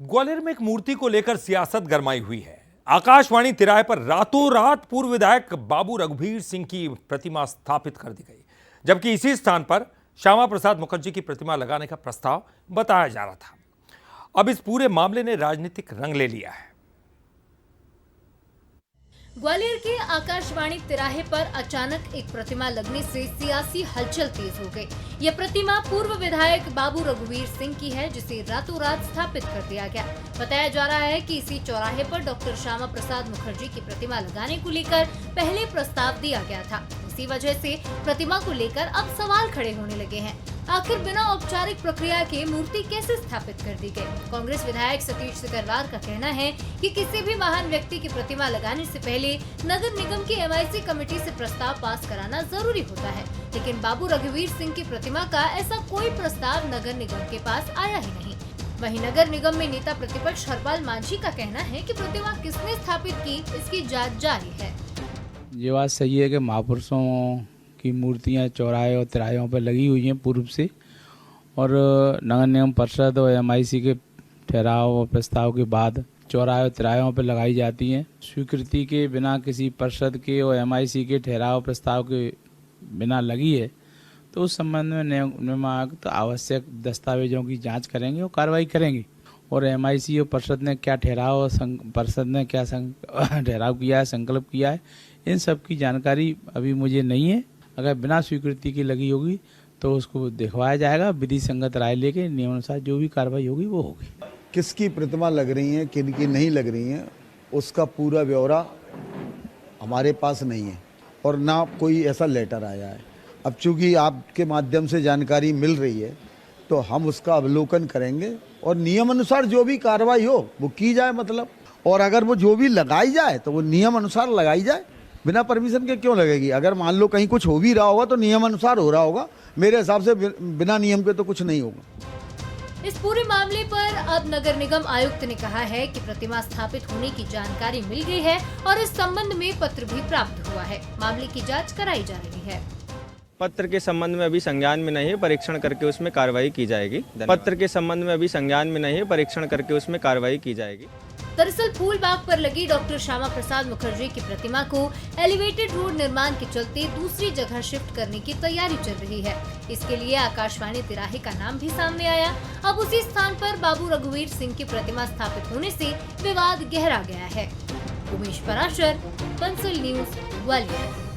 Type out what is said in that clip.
ग्वालियर में एक मूर्ति को लेकर सियासत गरमाई हुई है। आकाशवाणी तिराहे पर रातों रात पूर्व विधायक बाबू रघुवीर सिंह की प्रतिमा स्थापित कर दी गई, जबकि इसी स्थान पर श्यामा प्रसाद मुखर्जी की प्रतिमा लगाने का प्रस्ताव बताया जा रहा था। अब इस पूरे मामले ने राजनीतिक रंग ले लिया है। ग्वालियर के आकाशवाणी तिराहे पर अचानक एक प्रतिमा लगने से सियासी हलचल तेज हो गई। यह प्रतिमा पूर्व विधायक बाबू रघुवीर सिंह की है, जिसे रातों रात स्थापित कर दिया गया। बताया जा रहा है कि इसी चौराहे पर डॉक्टर श्यामा प्रसाद मुखर्जी की प्रतिमा लगाने को लेकर पहले प्रस्ताव दिया गया था। इसी वजह से प्रतिमा को लेकर अब सवाल खड़े होने लगे हैं। आखिर बिना औपचारिक प्रक्रिया के मूर्ति कैसे स्थापित कर दी गई? कांग्रेस विधायक सतीश सिकरवार का कहना है कि किसी भी महान व्यक्ति की प्रतिमा लगाने से पहले नगर निगम की MIC कमेटी से प्रस्ताव पास कराना जरूरी होता है, लेकिन बाबू रघुवीर सिंह की प्रतिमा का ऐसा कोई प्रस्ताव नगर निगम के पास आया ही नहीं। वहीं नगर निगम में नेता प्रतिपक्ष हरपाल मांझी का कहना है कि प्रतिमा किसने स्थापित की, इसकी जाँच जारी है। ये बात सही है कि महापुरुषों की मूर्तियां चौराहे और तिराहों पर लगी हुई हैं पूर्व से, और नगर निगम परिषद और MIC के ठहराव और प्रस्ताव के बाद चौराहे और तिराहों पर लगाई जाती हैं। स्वीकृति के बिना किसी परिषद के और MIC के ठहराव प्रस्ताव के बिना लगी है तो उस संबंध में निगम आयुक्त तो आवश्यक दस्तावेजों की जांच करेंगे और कार्रवाई करेंगे। और MIC और परिषद ने क्या ठहराव और परिषद ने क्या ठहराव किया है, संकल्प किया है, इन सब की जानकारी अभी मुझे नहीं है। अगर बिना स्वीकृति की लगी होगी तो उसको दिखवाया जाएगा, विधि संगत राय लेके नियमानुसार जो भी कार्रवाई होगी वो होगी। किसकी प्रतिमा लग रही है, किन की नहीं लग रही है, उसका पूरा ब्यौरा हमारे पास नहीं है और ना कोई ऐसा लेटर आया है। अब चूंकि आपके माध्यम से जानकारी मिल रही है तो हम उसका अवलोकन करेंगे और नियम अनुसार जो भी कार्रवाई हो वो की जाए, मतलब। और अगर वो जो भी लगाई जाए तो वो नियम अनुसार लगाई जाए, बिना परमिशन के क्यों लगेगी? अगर मान लो कहीं कुछ हो भी रहा होगा तो नियम अनुसार हो रहा होगा। मेरे हिसाब से बिना नियम के तो कुछ नहीं होगा। इस पूरे मामले पर अब नगर निगम आयुक्त ने कहा है कि प्रतिमा स्थापित होने की जानकारी मिल गई है और इस संबंध में पत्र भी प्राप्त हुआ है। मामले की जांच कराई जा रही है। पत्र के संबंध में अभी संज्ञान में नहीं है, परीक्षण करके उसमें कार्रवाई की जाएगी। पत्र के संबंध में अभी संज्ञान में नहीं है, परीक्षण करके उसमें कार्रवाई की जाएगी। दरअसल फूलबाग पर लगी डॉक्टर श्यामा प्रसाद मुखर्जी की प्रतिमा को एलिवेटेड रोड निर्माण के चलते दूसरी जगह शिफ्ट करने की तैयारी चल रही है। इसके लिए आकाशवाणी तिराहे का नाम भी सामने आया। अब उसी स्थान पर बाबू रघुवीर सिंह की प्रतिमा स्थापित होने से विवाद गहरा गया है। उमेश पराशर, पंसल न्यूज, ग्वालियर।